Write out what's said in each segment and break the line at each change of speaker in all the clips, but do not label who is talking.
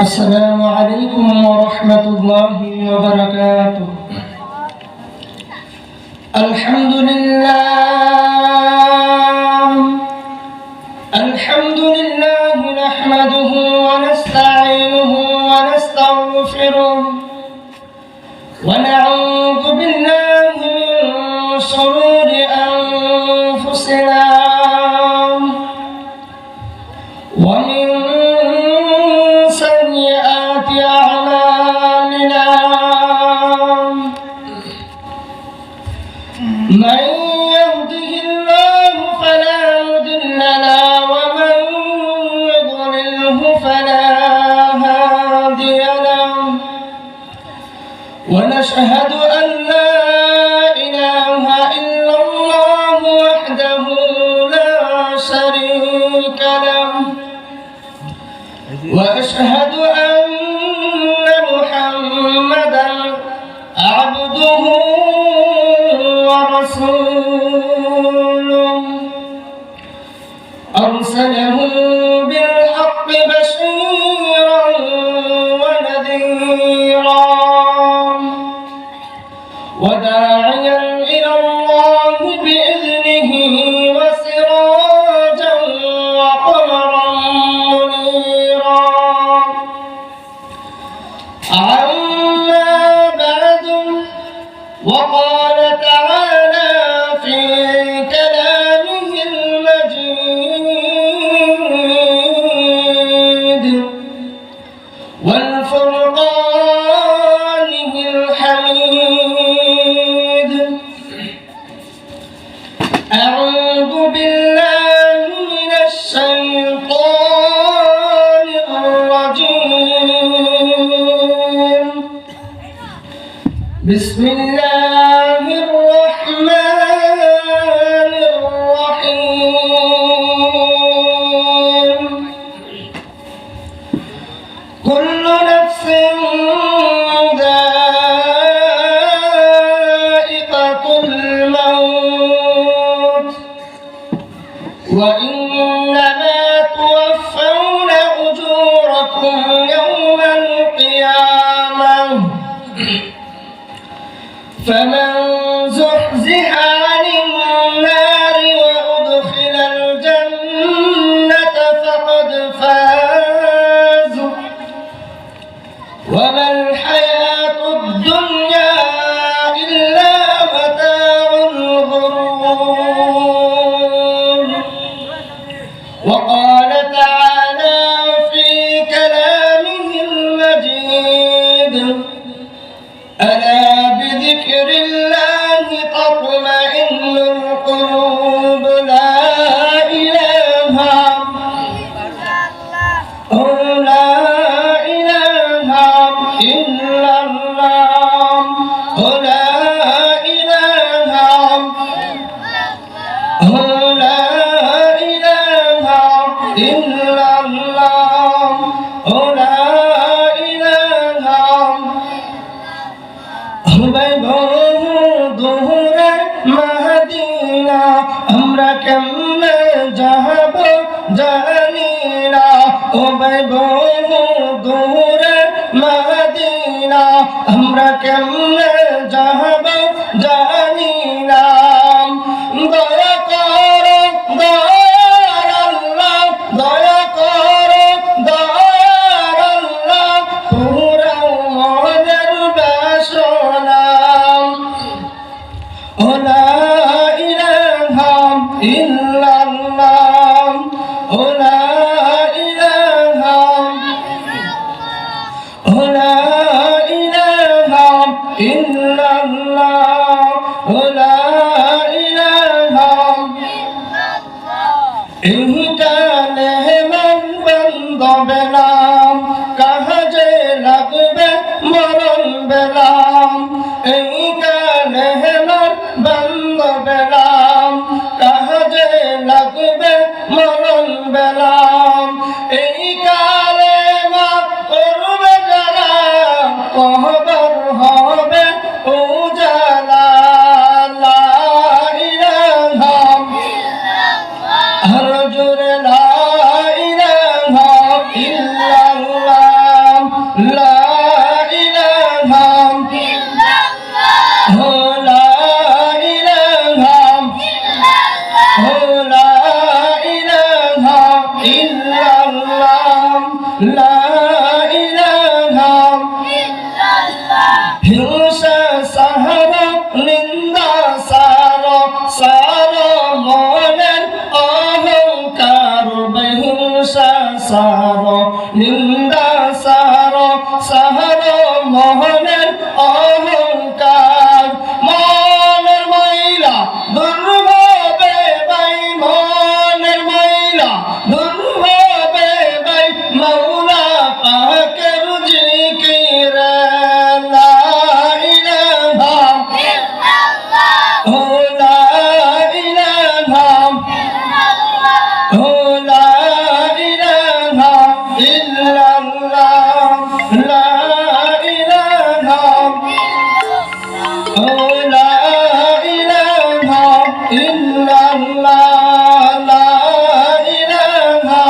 السلام عليكم ورحمة الله وبركاته. الحمد لله نحمده ونستعينه ونستغفره ونعوذ بالله من شرور أنفسنا ومن سيئات أعمالنا. من يهده الله فلا مضل له ومن يضلله فلا هادي له. ونشهد أن لا إله إلا الله وحده لا شريك له. وأشهد أن محمدًا عبده ورسوله أرسله بالحق بشيرًا ونذيرًا وداعيًا إلى الله بإذنه وسراجًا وقمرًا منيرًا. أما بعد، وقال تعالى في كلامه المجيد والفرقانه الحميد: أعوذ بالله من الشيطان الرجيم. بسم الله الرحمن الرحيم. كل نفس ذائقة الموت وإنما توفون أجوركم يوم القيامة. فمن زحزح عن النار وأدخل الجنة فقد فاز وما الحياة الدنيا إلا متاع الغرور. وقال تعالى في كلامه المجيد: ألا بذكر الله تطمئن القلوب. لا إله إلا الله. لا إله إلا الله. لا إله দুহুরে Medina আমরা কেমনে যাব জানি না। ও ভাই দুহুরে মদিনা আমরা কেমনে যাব জানি না। দয়া করো দয়ার আল্লাহ, দয়া করো দয়ার আল্লাহ, পুরাও মনের বাসনা। لا إله إلا الله. لا إله إلا الله. لا إله এই কালে মন বন্ধ বেলাম কাজে লাগবে মরণ বেলাম। এই কালে মন বন্ধ বেলাম কাজে লাগবে মরণ বেলাম। এই কালে মা করবে যারা কহবর হবে উজালা। লা ইলাহা আর জোরে লা ইলাহা ইল্লাল্লাহ। লা ইলাহা ইল্লাল্লাহ লা ইলাহা ইল্লাল্লাহ লা ইলাহা ইল্লাল্লাহ লা ইলাহা ইল্লাল্লাহ হিংসা সাহারা নিন্দা সার মনের অহংকার হিংসা সার নিন্দা সার মনের অহংকার মনের ময়লা দুর্ভাবে বাই মনের ময়লা দুর্ভাবে বাই মাওলা পাকের জিকির লা ইলাহা ইল্লাল্লাহ লা ইলাহা ইল্লাল্লাহ লা ইলাহা ইল্লাল্লাহ লা ইলাহা লা ইলাহা ইল্লাল্লাহ লা ইলাহা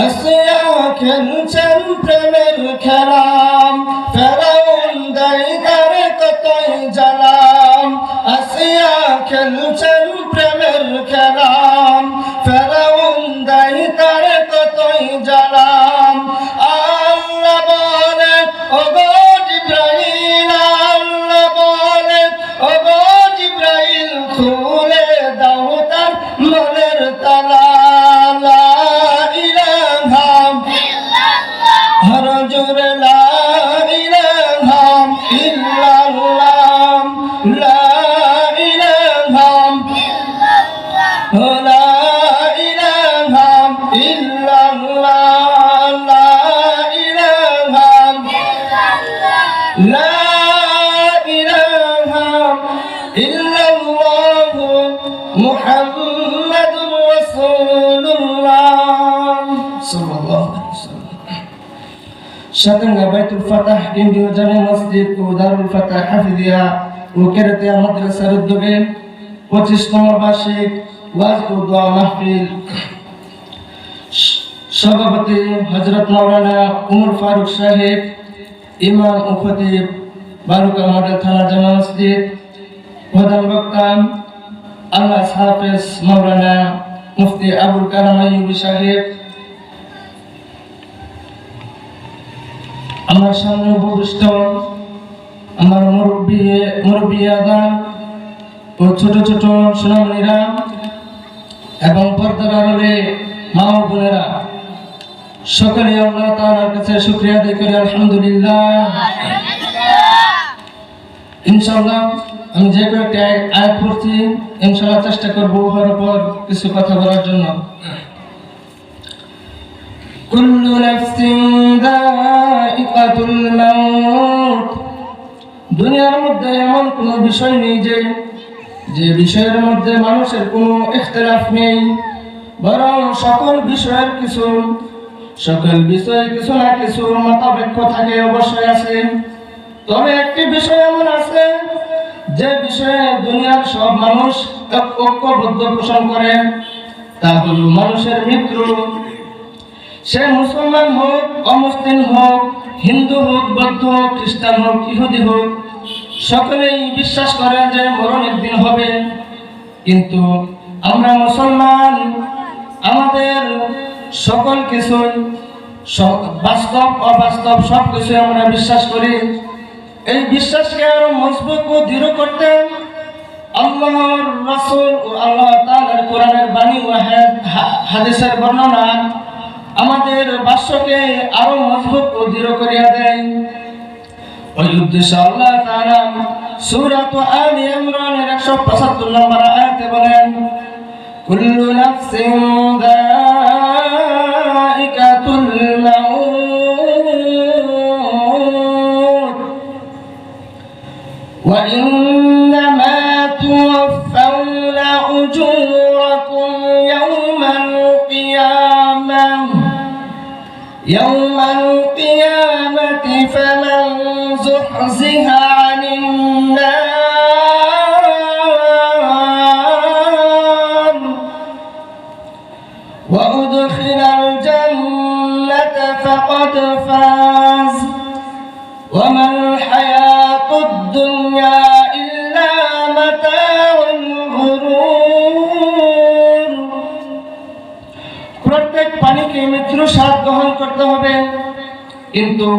আসিয়া খেলছেন প্রেমের খেলাম ফেরাউন দেয় করে কতই জালাম আসিয়া খেলছেন প্রেমের খেলাম ফেরাউন দেয় করে কতই জালাম আল্লাহ বলে ওগো জিবরাইল আল্লাহ বলে ওগো জিবরাইল খুলে দাও তার মনের তালা লা ইলাহা ইল্লাল্লাহ হর জোরে লা ইলাহা ইল্লাল্লাহ লা ইলাহা ইল্লাল্লাহ লা ইলাহা ইল্লাল্লাহ লা ইলাহা ইল্লাল্লাহ লা ইলাহা ইল্লাল্লাহ মুহাম্মাদুর রাসূলুল্লাহ সাল্লাল্লাহু আলাইহি ওয়াসাল্লাম শাতাঙ্গা বাইতুল ফাতাহ কেন্দ্রীয় জামে মসজিদ ও দারুল ফাতাহ হাফিজিয়া ও কেরাতিয়া মাদ্রাসার উদ্যোগে 25তম বার্ষিক ওয়াজ ও দোয়া মাহফিল সভাপতি হযরত মাওলানা উমর ফারুক সাহেব ইমাম ও খতিব বালুকা মডেল থানা জামে মসজিদ প্রধান বক্তা আল্লাহ হাফেজ মাওলানা মুফতি আবুল কালাম আইয়ুবী সাহেব আমার সামনে উপবিষ্ট আমার মুরব্বী আদান ও ছোট ছোট সোনামণিরা এবং পর্দার আড়ালে মা ও বোনেরা সকলে আল্লাহ তাআলার কাছে শুকরিয়া আদায় করি আলহামদুলিল্লাহ ইনশাআল্লাহ আমি যে কয়েকটি আয়াত পড়ছি ইনশাআল্লাহ চেষ্টা করব ওর উপর কিছু কথা বলার জন্য কুল্লু নাফসিন যায়িকাতুল মাউত দুনিয়ার মধ্যে এমন কোনো বিষয় নেই যে বিষয়ের মধ্যে মানুষের কোনো ইখতিলাফ নেই বরং সকল বিষয়ে কিছু না কিছু মতাবেক্য থাকে অবশ্যই আছে তবে একটি বিষয় এমন আছে যে বিষয়ে দুনিয়ার সব মানুষ ঐক্যবদ্ধ পোষণ করে তা হলো মানুষের মৃত্যু সে মুসলমান হোক অমুসলিম হোক হিন্দু হোক বৌদ্ধ হোক খ্রিস্টান হোক ইহুদি হোক সকলেই বিশ্বাস করে যে মরণ একদিন হবে কিন্তু আমরা মুসলমান আমাদের সকল কিছু বাস্তব অবাস্তব সব কিছু আমরা বিশ্বাস করি এই বিশ্বাসকে আরো মজবুত ও দৃঢ় করতে আল্লাহর রাসূল ও আল্লাহ তাআলার কোরআনের বাণী ও হাদিসের বর্ণনা আমাদের বাক্যকে আরো মজবুত ও দৃঢ় করিয়া দেয় ওই উদ্দেশ্যে আল্লাহ তাআলা সূরা আলে ইমরানের 175 নম্বর আয়াতে বলেন কুল্লু নাফসিন যায়িকাতুল মাউত ওয়া ইন্নামা তুওয়াফাউনা উজুরাকুম ইয়াওমাল কিয়ামাহ يوم القيامة فمن زحزح عن النار وأدخل الجنة فقد فاز وما الحياة الدنيا إلا متاع الغرور প্রত্যেক পানিকে মৃত্যুর স্বাদ গ্রহণ করতে হবে কিন্তু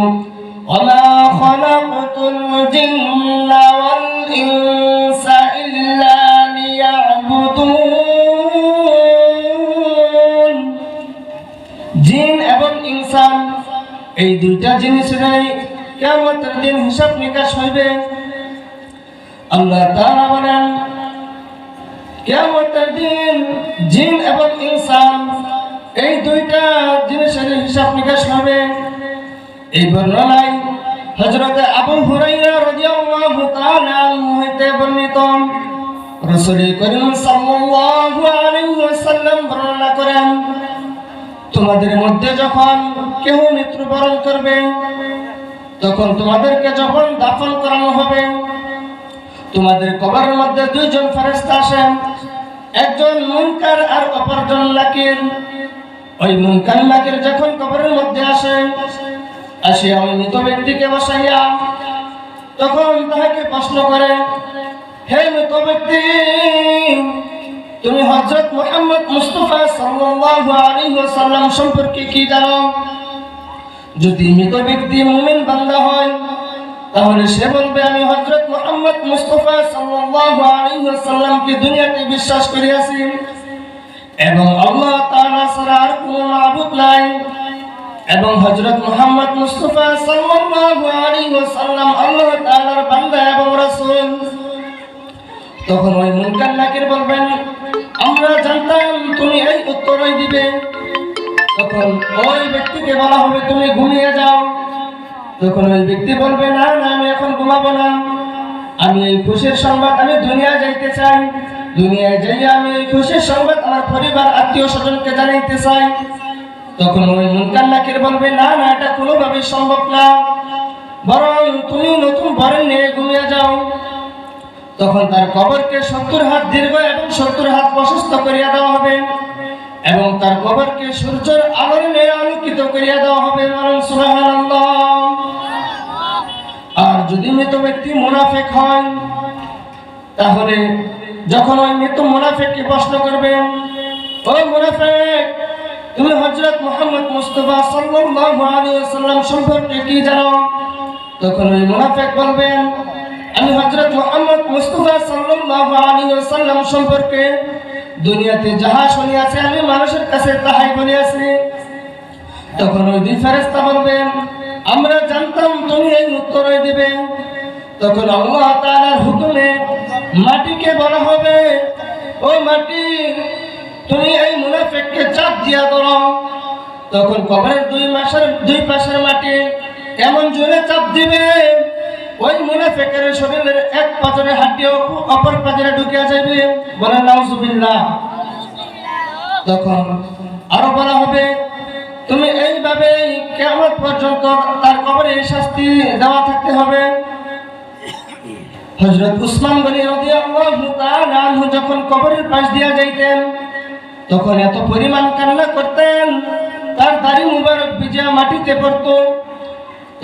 وما خلقت الجن والإنس إلا ليعبدون জিন এবং ইনসান এই দুইটা জিনিসেরই কিয়ামতের দিন হিসাব নিকাশ হইবে আল্লাহ তাআলা বলেন কিয়ামতের দিন জিন এবং ইনসান এই দুইটা জিনিসের হিসাব নিকাশ হবে এই বর্ণনায় হযরত আবু হুরায়রা রাদিয়াল্লাহু তাআলা আনহু হতে বর্ণিত রাসূল করিম সাল্লাল্লাহু আলাইহি ওয়াসাল্লাম বর্ণনা করেন তোমাদের মধ্যে যখন কেউ মৃত্যুবরণ করবে তখন তোমাদেরকে যখন দাফন করানো হবে তোমাদের কবরের মধ্যে দুইজন ফেরেশতা আসেন একজন মুনকার আর অপরজন নাকির ওই মুনকার নাকির যখন কবরের মধ্যে আসে আসিয়া ওই মৃত ব্যক্তিকে বসাইয়া তখন তাকে প্রশ্ন করে হে মৃত ব্যক্তি তুমি হযরত মুহাম্মদ মুস্তাফা সাল্লাল্লাহু আলাইহি ওয়াসাল্লাম সম্পর্কে কি জানো যদি মৃত ব্যক্তি মুমিন বান্দা হয় তাহলে সে বলবে আমি হযরত মুহাম্মদ মুস্তাফা সাল্লাল্লাহু আলাইহি ওয়াসাল্লামকে দুনিয়াতে বিশ্বাস করিয়াছি এবং আল্লাহ তাআলা ছাড়া আর কোনো মাবুদ নাই এবং হযরত মুহাম্মদ মুস্তাফা সাল্লাল্লাহু আলাইহি ওয়াসাল্লাম আল্লাহ তাআলার বান্দা এবং রাসূল তখন ওই মুনকার নাকির বলবেন আমরা জানতাম তুমি এই উত্তরই দিবে তখন ওই ব্যক্তিকে বলা হবে তুমি ঘুমিয়ে যাও তখন ওই ব্যক্তি বলবে না না আমি এখন ঘুমাবো না আমি এই খুশির সংবাদ আমি দুনিয়া যাইতে চাই দুনিয়ায় যাইয়া আমি এই খুশির সংবাদ আমার পরিবার আত্মীয় স্বজনকে জানাইতে চাই তখন ওই মুনকার নাকির বলবে না না এটা কোনোভাবেই সম্ভব না বরং তুমি নতুন বরণ নিয়ে ঘুমিয়ে যাও তখন তার কবরকে 70 হাত দীর্ঘ এবং 70 হাত প্রশস্ত করিয়া দেওয়া হবে এবং তার কবরকে সূর্যের আলোয় নিয়ে আলোকিত করিয়া দেওয়া হবে বলুন সুবহানাল্লাহ আর যদি মৃত ব্যক্তি মুনাফিক হয় তাহলে যখন ওই মৃত মুনাফিককে প্রশ্ন করবে ও মুনাফিক তুমি হযরত মুহাম্মদ মুস্তাফা সাল্লাল্লাহু আলাইহি ওয়াসাল্লাম সম্পর্কে কি জানো তখন ওই মুনাফিক বলবেন আমি হযরত মুহাম্মদ মুস্তাফা সাল্লাল্লাহু আলাইহি ওয়াসাল্লাম সম্পর্কে দুনিয়াতে যাহা শুনিয়াছি আমি মানুষের কাছে তাহাই বলিয়াছি তখন ওই দুই ফেরেশতা বলবেন আমরা জানতাম তুমি এই উত্তরই দিবে তখন আল্লাহ তাআলার হুকুমে মাটিকে বলা হবে ও মাটি তুমি এই মুনাফিককে চাপ দিয়া ধরো তখন কবরের দুই পাশের মাটি এমন জোরে চাপ দিবে ওই মুনাফিকের শরীরের এক পাজরের হাড়ি অপর পাজরে ঢুকে যাবে বলেন নাউজুবিল্লাহ তখন আরো বলা হবে তুমি এইভাবে কিয়ামত পর্যন্ত তার কবরে শাস্তি দেওয়া থাকতে হবে হযরত উসমান গনি রাদিয়াল্লাহু তাআলা আনহু যখন কবরের পাশ দিয়া যাইতেন তখন এত পরিমাণ কান্না করতেন তার দাড়ি মুবারক ভিজা মাটিতে পড়তো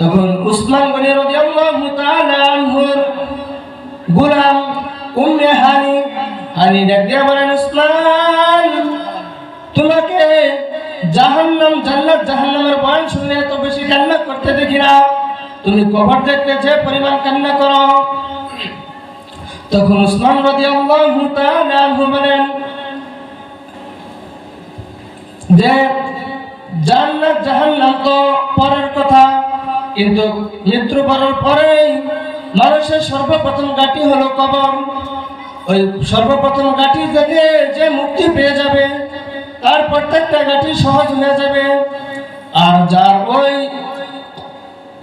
তখন উসমান গনি রাদিয়াল্লাহু তাআলা আনহুর গোলাম উম্মে হানি ডাক দিয়া বলেন উসমান তোমাকে জাহান্নাম জান্নাত জাহান্নামের বয়ান শুনে এত বেশি কান্না করতে দেখি না তুমি কবর দেখতে যে পরিমাণ কান্না করো তখন উসমান রাদিয়াল্লাহু তাআলা আনহু বলেন যে জান্নাত জাহান্নাম তো পরের কথা কিন্তু মৃত্যু পরেই মানুষের সর্বপ্রথম ঘাঁটি হলো কবর ওই সর্বপ্রথম ঘাঁটি থেকে যে মুক্তি পেয়ে যাবে তার প্রত্যেকটা ঘাঁটি সহজ হয়ে যাবে আর যার ওই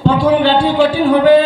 প্রথম ঘাঁটি কঠিন হবে